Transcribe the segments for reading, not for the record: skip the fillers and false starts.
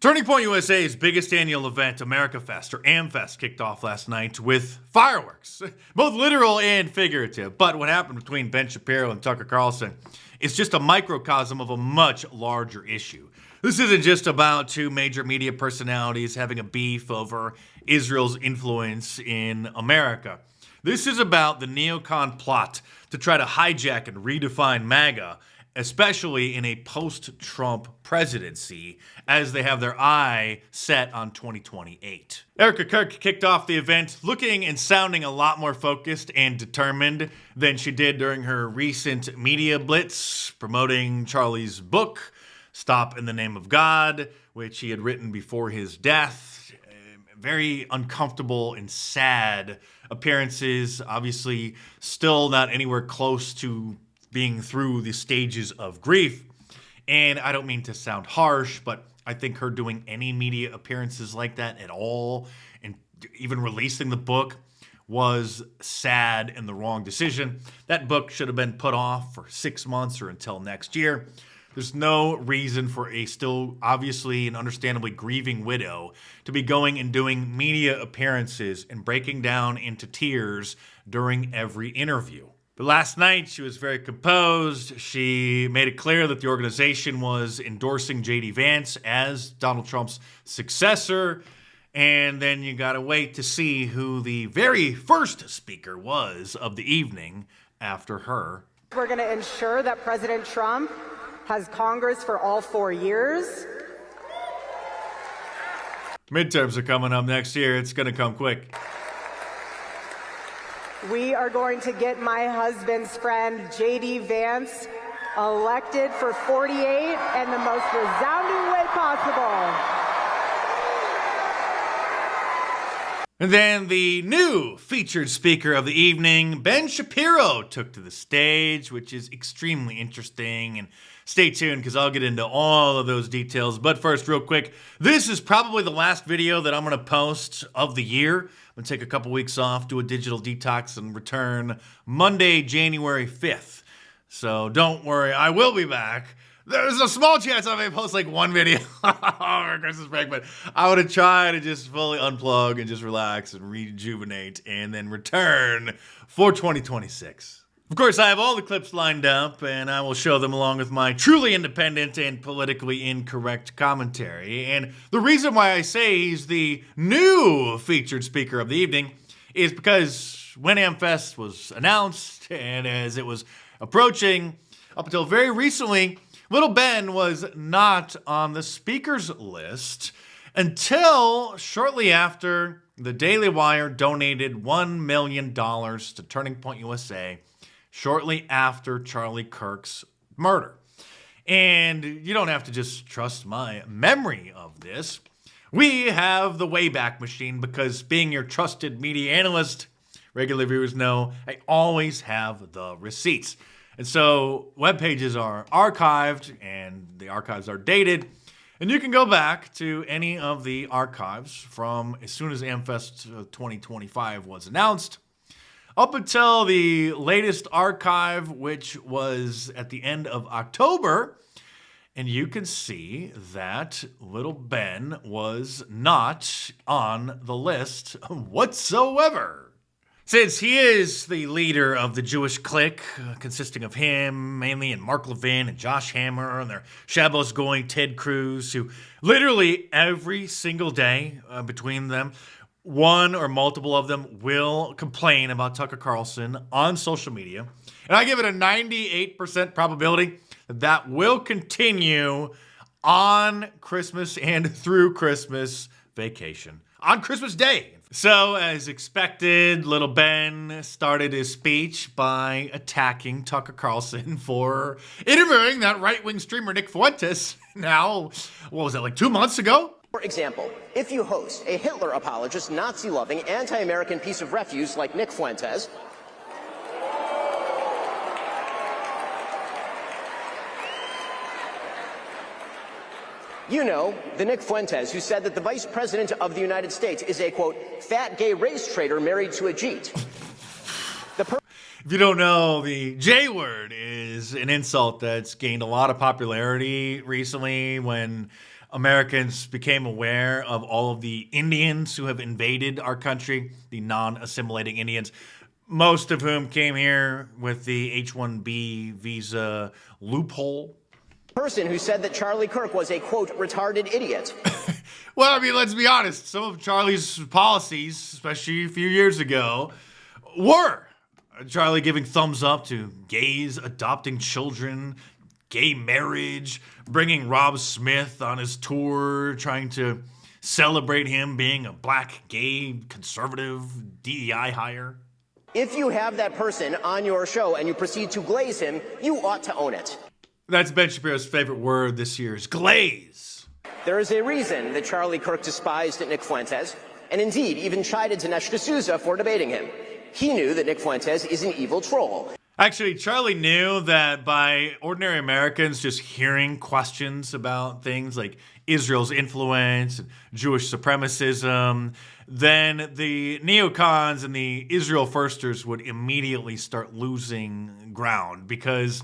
Turning Point USA's biggest annual event, America Fest, or AmFest, kicked off last night with fireworks, both literal and figurative. But what happened between Ben Shapiro and Tucker Carlson is just a microcosm of a much larger issue. This isn't just about two major media personalities having a beef over Israel's influence in America. This is about the neocon plot to try to hijack and redefine MAGA, especially in a post-Trump presidency, as they have their eye set on 2028. Erica Kirk kicked off the event looking and sounding a lot more focused and determined than she did during her recent media blitz, promoting Charlie's book, Stop in the Name of God, which he had written before his death. Very uncomfortable and sad appearances, obviously still not anywhere close to being through the stages of grief. And I don't mean to sound harsh, but I think her doing any media appearances like that at all, and even releasing the book, was sad and the wrong decision. That book should have been put off for 6 months or until next year. There's no reason for a still obviously and understandably grieving widow to be going and doing media appearances and breaking down into tears during every interview. But last night, she was very composed. She made it clear that the organization was endorsing J.D. Vance as Donald Trump's successor. And then you gotta wait to see who the very first speaker was of the evening after her. We're gonna ensure that President Trump has Congress for all 4 years. Midterms are coming up next year. It's gonna come quick. We are going to get my husband's friend, J.D. Vance, elected for 48 in the most resounding way possible. And then the new featured speaker of the evening, Ben Shapiro, took to the stage, which is extremely interesting. And stay tuned because I'll get into all of those details. But first, real quick, this is probably the last video that I'm going to post of the year. I'm going to take a couple weeks off, do a digital detox, and return Monday, January 5th. So don't worry, I will be back. There's a small chance I may post like one video over Christmas break, but I want to try to just fully unplug and just relax and rejuvenate and then return for 2026. Of course, I have all the clips lined up, and I will show them along with my truly independent and politically incorrect commentary. And the reason why I say he's the new featured speaker of the evening is because when AmFest was announced, and as it was approaching, up until very recently, Little Ben was not on the speakers list until shortly after the Daily Wire donated $1 million to Turning Point USA shortly after Charlie Kirk's murder. And you don't have to just trust my memory of this. We have the Wayback Machine because being your trusted media analyst, regular viewers know I always have the receipts. And so web pages are archived and the archives are dated. And you can go back to any of the archives from as soon as AmFest 2025 was announced up until the latest archive, which was at the end of October. And you can see that Little Ben was not on the list whatsoever. Since he is the leader of the Jewish clique, consisting of him mainly and Mark Levin and Josh Hammer and their Shabbos going Ted Cruz, who literally every single day between them, one or multiple of them will complain about Tucker Carlson on social media. And I give it a 98% probability that that will continue on Christmas and through Christmas vacation. On Christmas Day. So, as expected, Little Ben started his speech by attacking Tucker Carlson for interviewing that right-wing streamer Nick Fuentes. Now, what was that, like 2 months ago? For example, if you host a Hitler apologist, Nazi-loving, anti-American piece of refuse like Nick Fuentes, you know, the Nick Fuentes who said that the Vice President of the United States is a, quote, fat gay race traitor married to a Jeet. If you don't know, the J word is an insult that's gained a lot of popularity recently when Americans became aware of all of the Indians who have invaded our country, the non-assimilating Indians, most of whom came here with the H-1B visa loophole. Person who said that Charlie Kirk was a, quote, retarded idiot. Well, I mean, let's be honest. Some of Charlie's policies, especially a few years ago, were Charlie giving thumbs up to gays adopting children, gay marriage, bringing Rob Smith on his tour, trying to celebrate him being a black, gay, conservative DEI hire. If you have that person on your show and you proceed to glaze him, you ought to own it. That's Ben Shapiro's favorite word this year is glaze. There is a reason that Charlie Kirk despised Nick Fuentes, and indeed even chided Dinesh D'Souza for debating him. He knew that Nick Fuentes is an evil troll. Actually, Charlie knew that by ordinary Americans just hearing questions about things like Israel's influence, and Jewish supremacism, then the neocons and the Israel firsters would immediately start losing ground because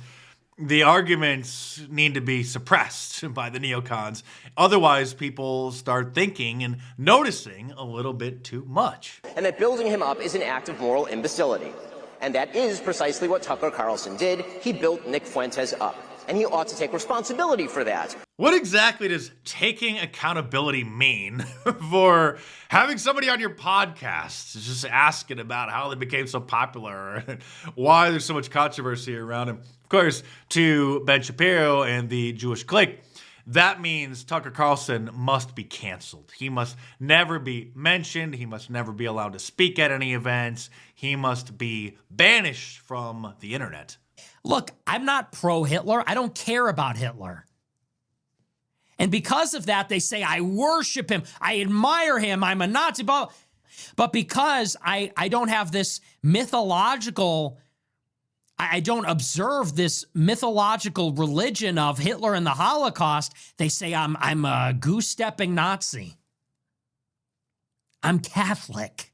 the arguments need to be suppressed by the neocons. Otherwise, people start thinking and noticing a little bit too much. And that building him up is an act of moral imbecility. And that is precisely what Tucker Carlson did. He built Nick Fuentes up. And he ought to take responsibility for that. What exactly does taking accountability mean for having somebody on your podcast just asking about how they became so popular and why there's so much controversy around him? Of course, to Ben Shapiro and the Jewish clique, that means Tucker Carlson must be canceled. He must never be mentioned. He must never be allowed to speak at any events. He must be banished from the internet. Look, I'm not pro-Hitler. I don't care about Hitler. And because of that, they say, I worship him. I admire him. I'm a Nazi. But because I don't have this mythological, I don't observe this mythological religion of Hitler and the Holocaust, they say I'm a goose-stepping Nazi. I'm Catholic.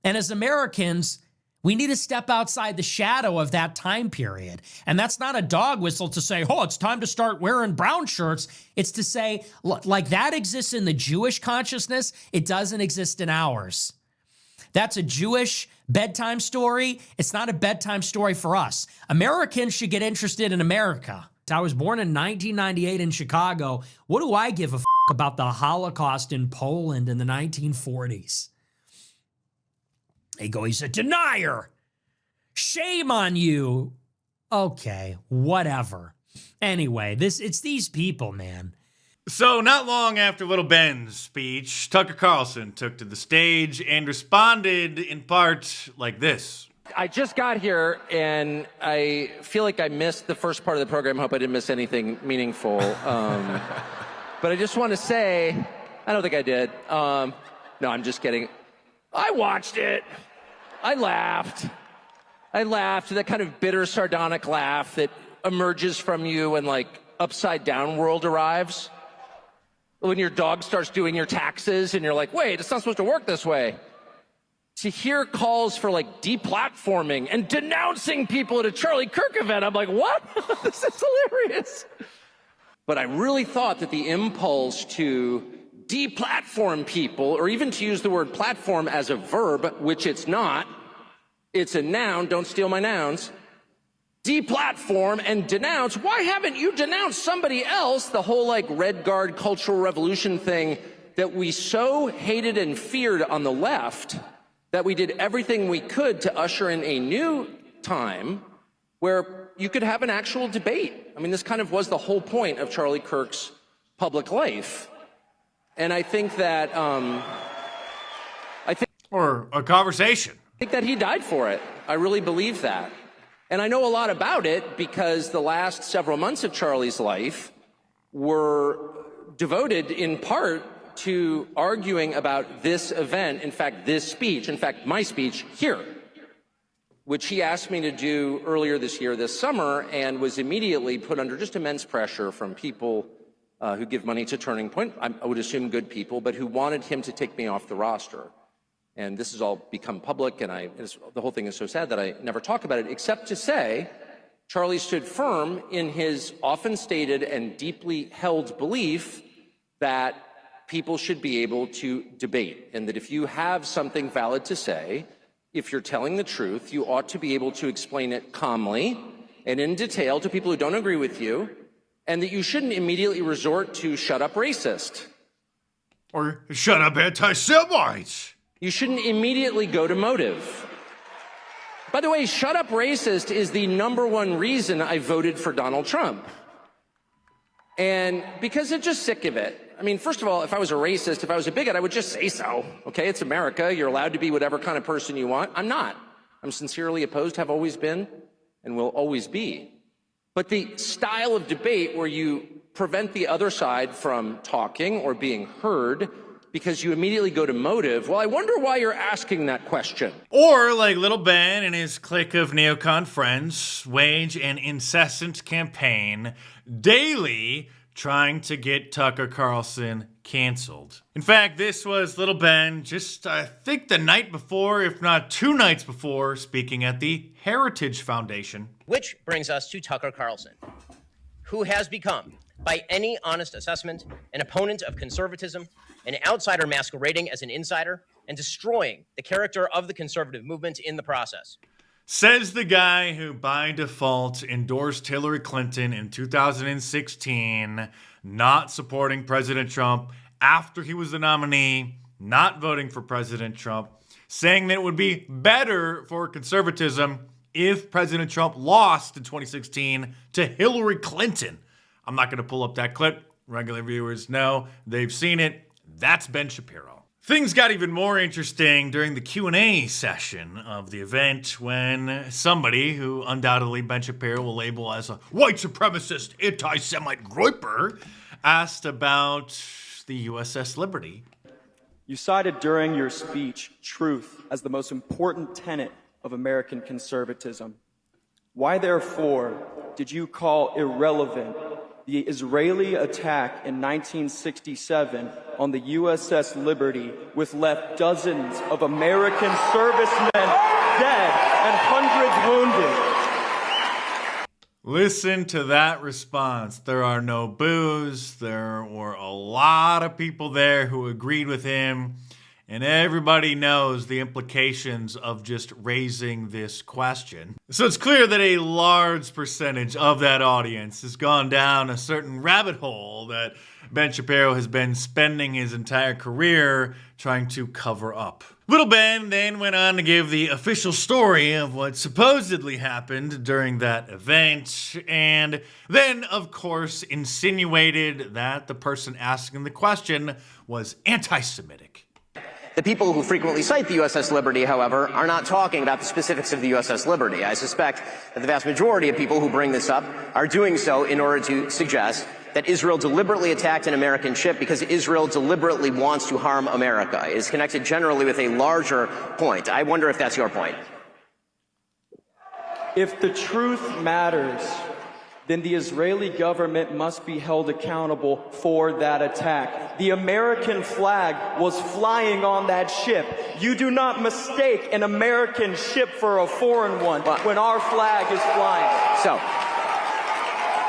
And as Americans, we need to step outside the shadow of that time period. And that's not a dog whistle to say, oh, it's time to start wearing brown shirts. It's to say, look, like that exists in the Jewish consciousness, it doesn't exist in ours. That's a Jewish bedtime story. It's not a bedtime story for us. Americans should get interested in America. I was born in 1998 in Chicago. What do I give a f about the Holocaust in Poland in the 1940s? They go, he's a denier. Shame on you. Okay, whatever. Anyway, it's these people, man. So not long after Little Ben's speech, Tucker Carlson took to the stage and responded in part like this. I just got here, and I feel like I missed the first part of the program. Hope I didn't miss anything meaningful. But I just want to say, I don't think I did. No, I'm just kidding. I watched it. I laughed. That kind of bitter, sardonic laugh that emerges from you when, like, Upside Down World arrives. When your dog starts doing your taxes and you're like, wait, it's not supposed to work this way. To hear calls for, like, deplatforming and denouncing people at a Charlie Kirk event, I'm like, what? This is hilarious. But I really thought that the impulse to deplatform people, or even to use the word platform as a verb, which it's not, it's a noun, don't steal my nouns, deplatform and denounce. Why haven't you denounced somebody else? The whole, like, Red Guard cultural revolution thing that we so hated and feared on the left that we did everything we could to usher in a new time where you could have an actual debate. I mean, this kind of was the whole point of Charlie Kirk's public life. And I think that, Or a conversation. I think that he died for it. I really believe that. And I know a lot about it because the last several months of Charlie's life were devoted in part to arguing about this event, in fact, this speech, in fact, my speech here, which he asked me to do earlier this year, this summer, and was immediately put under just immense pressure from people who give money to Turning Point, I would assume good people, but who wanted him to take me off the roster. And this has all become public, and the whole thing is so sad that I never talk about it, except to say Charlie stood firm in his often stated and deeply held belief that people should be able to debate, and that if you have something valid to say, if you're telling the truth, you ought to be able to explain it calmly and in detail to people who don't agree with you, and that you shouldn't immediately resort to shut up racist. Or shut up anti-Semites. You shouldn't immediately go to motive. By the way, shut up racist is the #1 reason I voted for Donald Trump. And because I'm just sick of it. I mean, first of all, if I was a racist, if I was a bigot, I would just say so. Okay, it's America. You're allowed to be whatever kind of person you want. I'm not. I'm sincerely opposed, have always been, and will always be. But the style of debate where you prevent the other side from talking or being heard because you immediately go to motive, well, I wonder why you're asking that question. Or, like Little Ben and his clique of neocon friends, wage an incessant campaign daily trying to get Tucker Carlson canceled. In fact, this was Little Ben just, I think, the night before, if not 2 nights before, speaking at the Heritage Foundation. Which brings us to Tucker Carlson, who has become, by any honest assessment, an opponent of conservatism, an outsider masquerading as an insider, and destroying the character of the conservative movement in the process. Says the guy who, by default, endorsed Hillary Clinton in 2016, not supporting President Trump after he was the nominee, not voting for President Trump, saying that it would be better for conservatism if President Trump lost in 2016 to Hillary Clinton. I'm not going to pull up that clip. Regular viewers know. They've seen it. That's Ben Shapiro. Things got even more interesting during the Q&A session of the event when somebody who undoubtedly Ben Shapiro will label as a white supremacist anti-Semite groiper asked about the USS Liberty. You cited during your speech truth as the most important tenet of American conservatism. Why, therefore, did you call irrelevant the Israeli attack in 1967 on the USS Liberty, which left dozens of American servicemen dead and hundreds wounded? Listen to that response. There are no boos. There were a lot of people there who agreed with him. And everybody knows the implications of just raising this question. So it's clear that a large percentage of that audience has gone down a certain rabbit hole that Ben Shapiro has been spending his entire career trying to cover up. Little Ben then went on to give the official story of what supposedly happened during that event, and then, of course, insinuated that the person asking the question was anti-Semitic. The people who frequently cite the USS Liberty, however, are not talking about the specifics of the USS Liberty. I suspect that the vast majority of people who bring this up are doing so in order to suggest that Israel deliberately attacked an American ship because Israel deliberately wants to harm America. It is connected generally with a larger point. I wonder if that's your point. If the truth matters, then the Israeli government must be held accountable for that attack. The American flag was flying on that ship. You do not mistake an American ship for a foreign one when our flag is flying. So,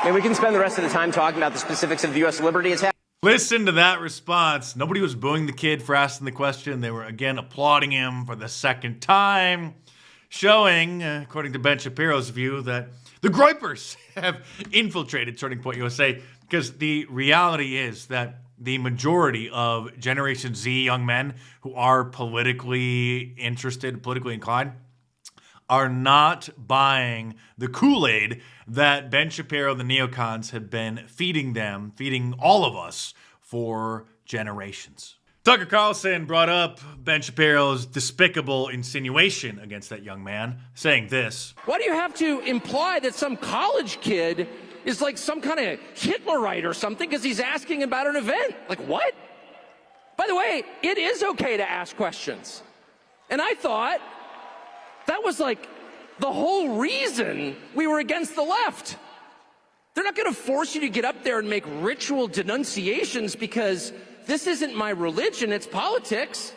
maybe we can spend the rest of the time talking about the specifics of the U.S. Liberty attack. Listen to that response. Nobody was booing the kid for asking the question. They were, again, applauding him for the second time, showing, according to Ben Shapiro's view, that the groypers have infiltrated Turning Point USA, because the reality is that the majority of Generation Z young men who are politically interested, politically inclined, are not buying the Kool-Aid that Ben Shapiro and the neocons have been feeding them, feeding all of us for generations. Tucker Carlson brought up Ben Shapiro's despicable insinuation against that young man, saying this. Why do you have to imply that some college kid is like some kind of Hitlerite or something because he's asking about an event? Like, what? By the way, it is okay to ask questions. And I thought that was like the whole reason we were against the left. They're not going to force you to get up there and make ritual denunciations because this isn't my religion, it's politics.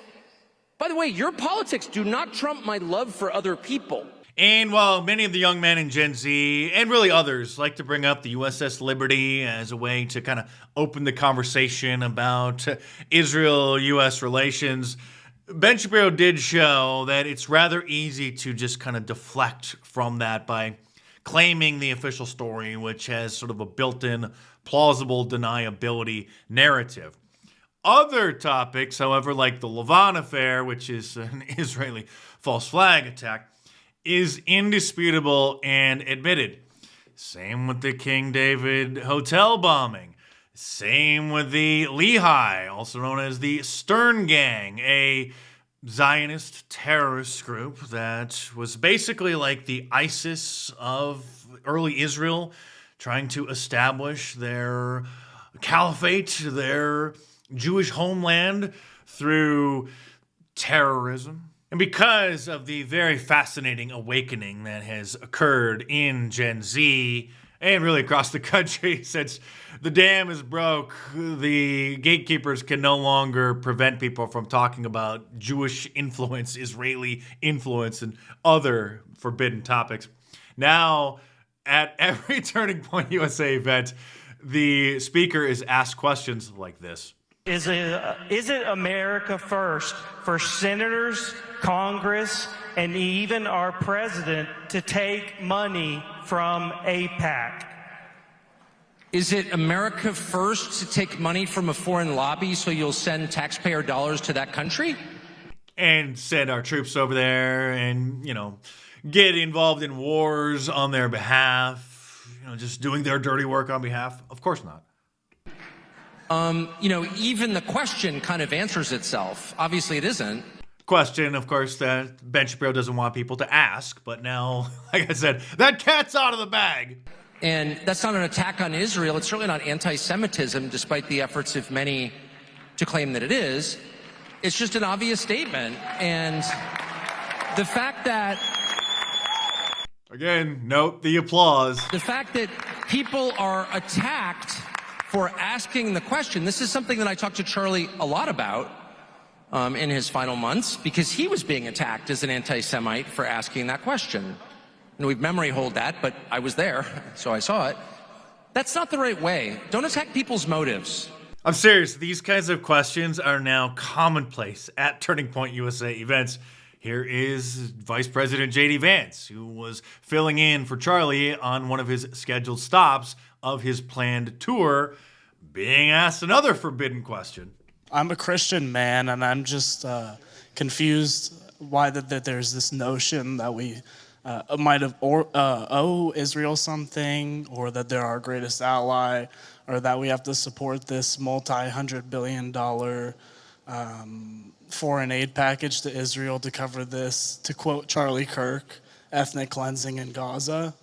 By the way, your politics do not trump my love for other people. And while many of the young men in Gen Z, and really others, like to bring up the USS Liberty as a way to kind of open the conversation about Israel-US relations, Ben Shapiro did show that it's rather easy to just kind of deflect from that by claiming the official story, which has sort of a built-in plausible deniability narrative. Other topics, however, like the Lavon affair, which is an Israeli false flag attack, is indisputable and admitted. Same with the King David hotel bombing. Same with the Lehigh, also known as the Stern Gang, a Zionist terrorist group that was basically like the ISIS of early Israel, trying to establish their caliphate, their Jewish homeland through terrorism. And because of the very fascinating awakening that has occurred in Gen Z and really across the country since the dam is broke, the gatekeepers can no longer prevent people from talking about Jewish influence, Israeli influence, and other forbidden topics. Now, at every Turning Point USA event, the speaker is asked questions like this. Is it America first for senators, Congress, and even our president to take money from AIPAC? Is it America first to take money from a foreign lobby so you'll send taxpayer dollars to that country? And send our troops over there and, get involved in wars on their behalf, just doing their dirty work on behalf? Of course not. Even the question kind of answers itself. Obviously, it isn't. Question, of course, that Ben Shapiro doesn't want people to ask, but now, like I said, that cat's out of the bag. And that's not an attack on Israel. It's certainly not anti-Semitism, despite the efforts of many to claim that it is. It's just an obvious statement. And the fact that... Again, note the applause. The fact that people are attacked for asking the question. This is something that I talked to Charlie a lot about in his final months, because he was being attacked as an anti-Semite for asking that question. And we've memory hold that, but I was there, so I saw it. That's not the right way. Don't attack people's motives. I'm serious. These kinds of questions are now commonplace at Turning Point USA events. Here is Vice President J.D. Vance, who was filling in for Charlie on one of his scheduled stops of his planned tour, being asked another forbidden question. I'm a Christian man, and I'm just confused why that there's this notion that we might have owe Israel something, or that they're our greatest ally, or that we have to support this multi-hundred-billion-dollar foreign aid package to Israel to cover this, to quote Charlie Kirk, ethnic cleansing in Gaza.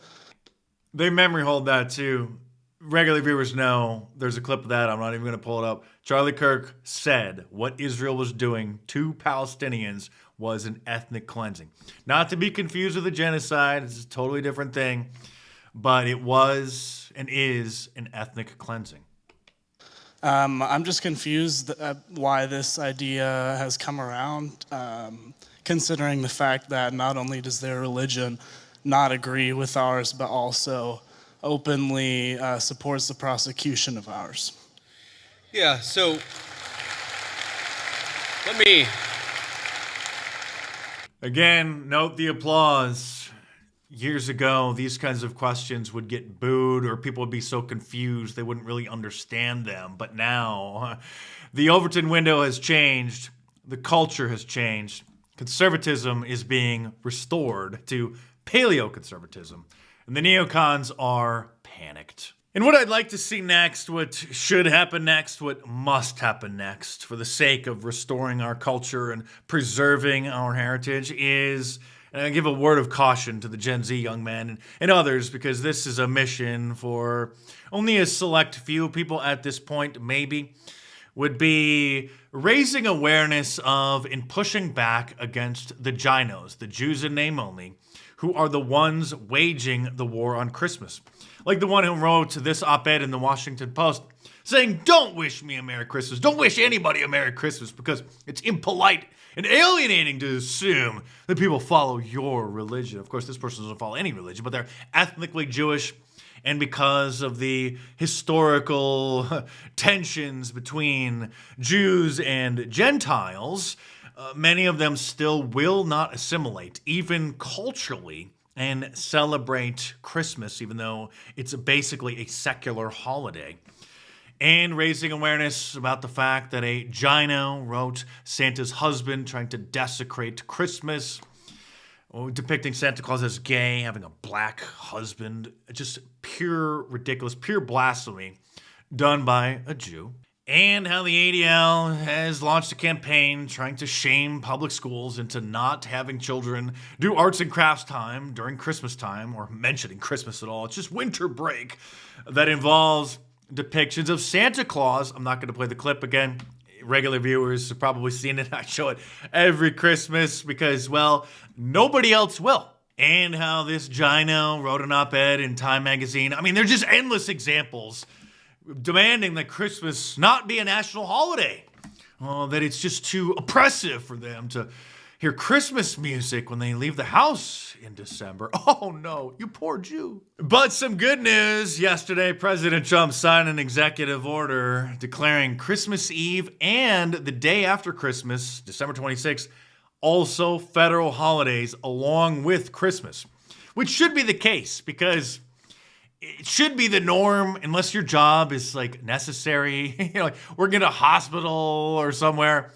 They memory hold that too. Regular viewers know there's a clip of that. I'm not even going to pull it up. Charlie Kirk said what Israel was doing to Palestinians was an ethnic cleansing. Not to be confused with a genocide. It's a totally different thing. But it was and is an ethnic cleansing. I'm just confused why this idea has come around, considering the fact that not only does their religion not agree with ours, but also openly supports the prosecution of ours. Yeah, so let me... Again, note the applause. Years ago, these kinds of questions would get booed, or people would be so confused they wouldn't really understand them. But now, the Overton window has changed. The culture has changed. Conservatism is being restored to paleoconservatism. And the neocons are panicked. And what I'd like to see next, what should happen next, what must happen next for the sake of restoring our culture and preserving our heritage is, and I give a word of caution to the Gen Z young men and others, because this is a mission for only a select few people at this point, maybe, would be raising awareness of and pushing back against the Ginos, the Jews in name only, who are the ones waging the war on Christmas. Like the one who wrote this op-ed in the Washington Post, saying, don't wish me a Merry Christmas. Don't wish anybody a Merry Christmas because it's impolite and alienating to assume that people follow your religion. Of course, this person doesn't follow any religion, but they're ethnically Jewish. And because of the historical tensions between Jews and Gentiles, many of them still will not assimilate, even culturally, and celebrate Christmas, even though it's basically a secular holiday. And raising awareness about the fact that a Gino wrote Santa's husband trying to desecrate Christmas, depicting Santa Claus as gay, having a black husband. Just pure ridiculous, pure blasphemy done by a Jew. And how the ADL has launched a campaign trying to shame public schools into not having children do arts and crafts time during Christmas time, or mentioning Christmas at all. It's just winter break that involves depictions of Santa Claus. I'm not going to play the clip again. Regular viewers have probably seen it. I show it every Christmas because, well, nobody else will. And how this Gino wrote an op-ed in Time magazine. I mean, there's just endless examples demanding that Christmas not be a national holiday. That it's just too oppressive for them to hear Christmas music when they leave the house in December. Oh no, you poor Jew. But some good news. Yesterday, President Trump signed an executive order declaring Christmas Eve and the day after Christmas, December 26th, also federal holidays along with Christmas, which should be the case because it should be the norm unless your job is like necessary, like working in a hospital or somewhere.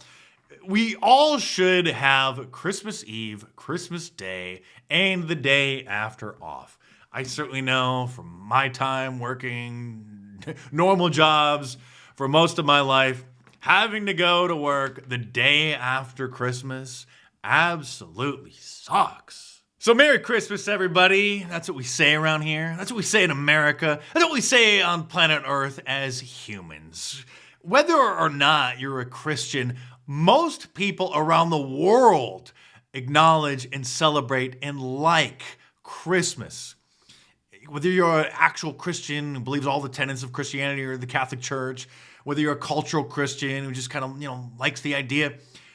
We all should have Christmas Eve, Christmas Day, and the day after off. I certainly know from my time working normal jobs for most of my life, having to go to work the day after Christmas absolutely sucks. So Merry Christmas, everybody. That's what we say around here. That's what we say in America. That's what we say on planet Earth as humans. Whether or not you're a Christian, most people around the world acknowledge and celebrate and like Christmas. Whether you're an actual Christian who believes all the tenets of Christianity or the Catholic Church, whether you're a cultural Christian who just kind of, likes the idea,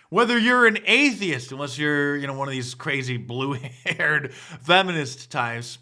whether you're an atheist, unless you're, one of these crazy blue-haired feminist types,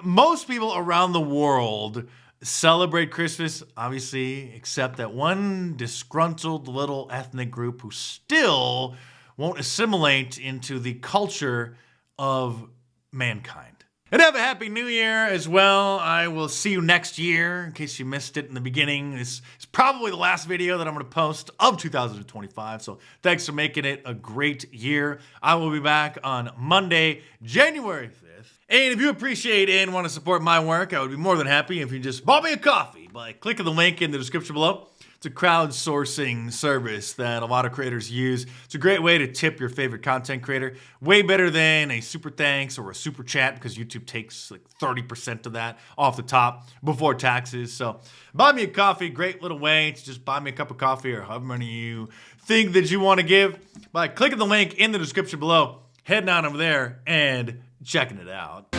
most people around the world celebrate Christmas, obviously, except that one disgruntled little ethnic group who still won't assimilate into the culture of mankind. And have a happy new year as well. I will see you next year, in case you missed it in the beginning. This is probably the last video that I'm going to post of 2025, so thanks for making it a great year. I will be back on Monday, January 5th. And if you appreciate and want to support my work, I would be more than happy if you just bought me a coffee by clicking the link in the description below. It's a crowdsourcing service that a lot of creators use. It's a great way to tip your favorite content creator. Way better than a super thanks or a super chat because YouTube takes like 30% of that off the top before taxes. So buy me a coffee, great little way to just buy me a cup of coffee or however many you think that you want to give by clicking the link in the description below, heading on over there and checking it out.